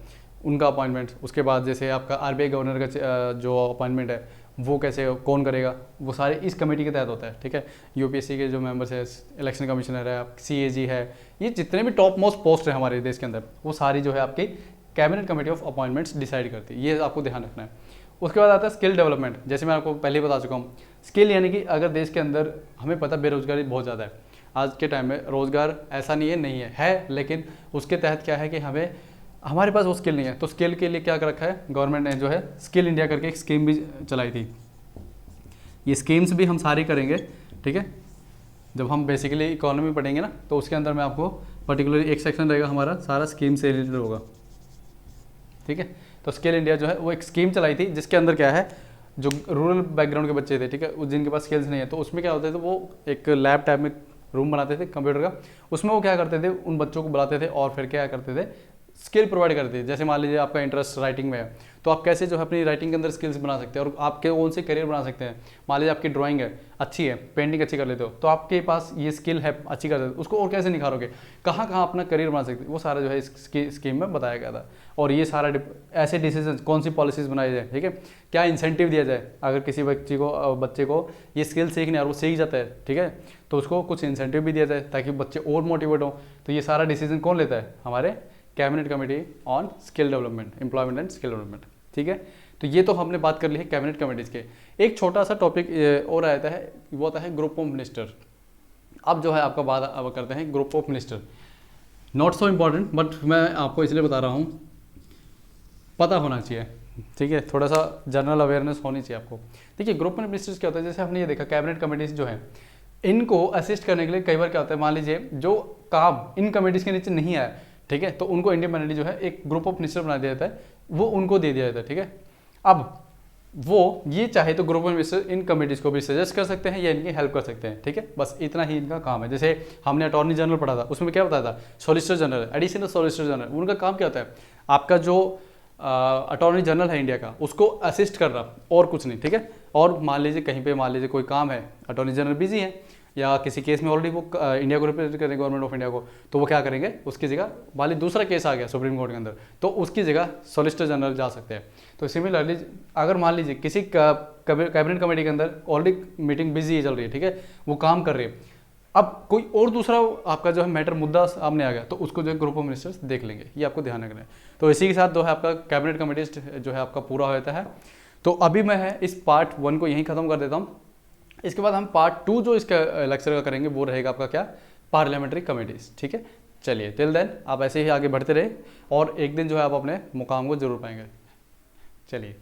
उनका अपॉइंटमेंट, उसके बाद जैसे आपका आरबीआई गवर्नर का जो अपॉइंटमेंट है वो कैसे कौन करेगा, वो सारे इस कमेटी के तहत होता है, ठीक है। यूपीएससी के जो मेंबर्स है, इलेक्शन कमिश्नर है, सीएजी है, ये जितने भी टॉप मोस्ट पोस्ट है हमारे देश के अंदर वो सारी जो है आपकी cabinet committee of appointments decide करती है, ये आपको ध्यान रखना है। उसके बाद आता है स्किल डेवलपमेंट, जैसे मैं आपको पहले ही बता चुका हूँ, स्किल यानी कि अगर देश के अंदर हमें पता बेरोजगारी बहुत ज़्यादा है आज के टाइम में, रोजगार ऐसा नहीं है लेकिन उसके तहत क्या है कि हमारे पास वो स्किल नहीं है, तो स्किल के लिए क्या कर रखा है गवर्नमेंट ने, जो है स्किल इंडिया करके एक स्कीम भी चलाई थी। ये स्कीम्स भी हम सारी करेंगे, ठीक है, जब हम बेसिकली इकोनॉमी पढ़ेंगे ना तो उसके अंदर में आपको पर्टिकुलरली एक सेक्शन रहेगा हमारा सारा स्कीम से रिलेटेड होगा, ठीक है। तो स्किल इंडिया जो है वो एक स्कीम चलाई थी जिसके अंदर क्या है, जो रूरल बैकग्राउंड के बच्चे थे, ठीक है, जिनके पास स्किल्स नहीं है, तो उसमें क्या होता है, तो वो एक लैब टाइप में रूम बनाते थे कंप्यूटर का, उसमें वो क्या करते थे, उन बच्चों को बुलाते थे और फिर क्या करते थे, स्किल प्रोवाइड करते थे। जैसे मान लीजिए आपका इंटरेस्ट राइटिंग में है, तो आप कैसे जो है अपनी राइटिंग के अंदर स्किल्स बना सकते हैं और आपके ओन से करियर बना सकते हैं। मान लीजिए आपकी ड्राइंग है अच्छी है, पेंटिंग अच्छी कर लेते हो, तो आपके पास ये स्किल है अच्छी कर लेते हो, उसको और कैसे निखारोगे, कहाँ कहाँ अपना करियर बना सकते हैं, वो सारा जो है इस स्कीम में बताया गया था। और ये सारा ऐसे डिसीजन, कौन सी पॉलिसीज़ बनाई जाए, ठीक है, क्या इंसेंटिव दिया जाए, अगर किसी बच्चे को ये स्किल सीखने और वो सीख जाता है, ठीक है, तो उसको कुछ इंसेंटिव भी दिया जाए ताकि बच्चे और मोटिवेट हो। तो ये सारा डिसीजन कौन लेता है, हमारे cabinet committee on skill development, employment and skill development, ठीक है। तो ये तो हमने बात कर ली है कैबिनेट कमेटीज़ के। एक छोटा सा टॉपिक और आता है, वो आता है ग्रुप ऑफ मिनिस्टर। अब जो है आपका बात अब करते हैं group of minister, not so important but मैं आपको इसलिए बता रहा हूँ, पता होना चाहिए, ठीक है, थोड़ा सा जनरल अवेयरनेस होनी चाहिए आपको। देखिए ग्रुप ऑफ मिनिस्टर्स क्या होता है, जैसे हमने ये देखा कैबिनेट कमेटीज जो है, इनको असिस्ट करने के लिए कई बार क्या होता है, मान लीजिए जो काम इन कमेटीज़ के नीचे नहीं आया, ठीक है, तो उनको इंडिपेंडेंटली जो है एक ग्रुप ऑफ मिनिस्टर बना दिया जाता है, वो उनको दे दिया जाता है, ठीक है। अब वो ये चाहे तो group of minister in committees को भी सजेस्ट कर सकते हैं या इनकी हेल्प कर सकते हैं, ठीक है, बस इतना ही इनका काम है। जैसे हमने अटॉर्नी जनरल पढ़ा था, उसमें क्या बताया था, solicitor general, additional solicitor general, उनका काम क्या होता है, आपका जो अटॉर्नी जनरल है इंडिया का, उसको असिस्ट कर रहा और कुछ नहीं, ठीक है। और मान लीजिए कहीं पे मान लीजिए कोई काम है, अटॉर्नी जनरल बिजी है या किसी केस में ऑलरेडी वो इंडिया को रिप्रेजेंट करेंगे, गवर्नमेंट ऑफ इंडिया को, तो वो क्या करेंगे, उसकी जगह मान लीजिए दूसरा केस आ गया सुप्रीम कोर्ट के अंदर, तो उसकी जगह सॉलिसिटर जनरल जा सकते हैं। तो सिमिलरली अगर मान लीजिए किसी कैबिनेट कमेटी के अंदर ऑलरेडी मीटिंग बिजी चल रही है, ठीक है, वो काम कर रही है, अब कोई और दूसरा आपका जो है मैटर मुद्दा सामने आ गया, तो उसको जो है ग्रुप ऑफ मिनिस्टर्स देख लेंगे, ये आपको ध्यान रखना है। तो इसी के साथ जो है आपका कैबिनेट कमेटी जो है आपका पूरा हो जाता है। तो अभी मैं इस पार्ट 1 को यहीं ख़त्म कर देता हूँ। इसके बाद हम पार्ट 2 जो इसका लेक्चर का करेंगे वो रहेगा आपका क्या, पार्लियामेंट्री कमेटीज़, ठीक है। चलिए टिल देन आप ऐसे ही आगे बढ़ते रहे और एक दिन जो है आप अपने मुकाम को जरूर पाएंगे। चलिए।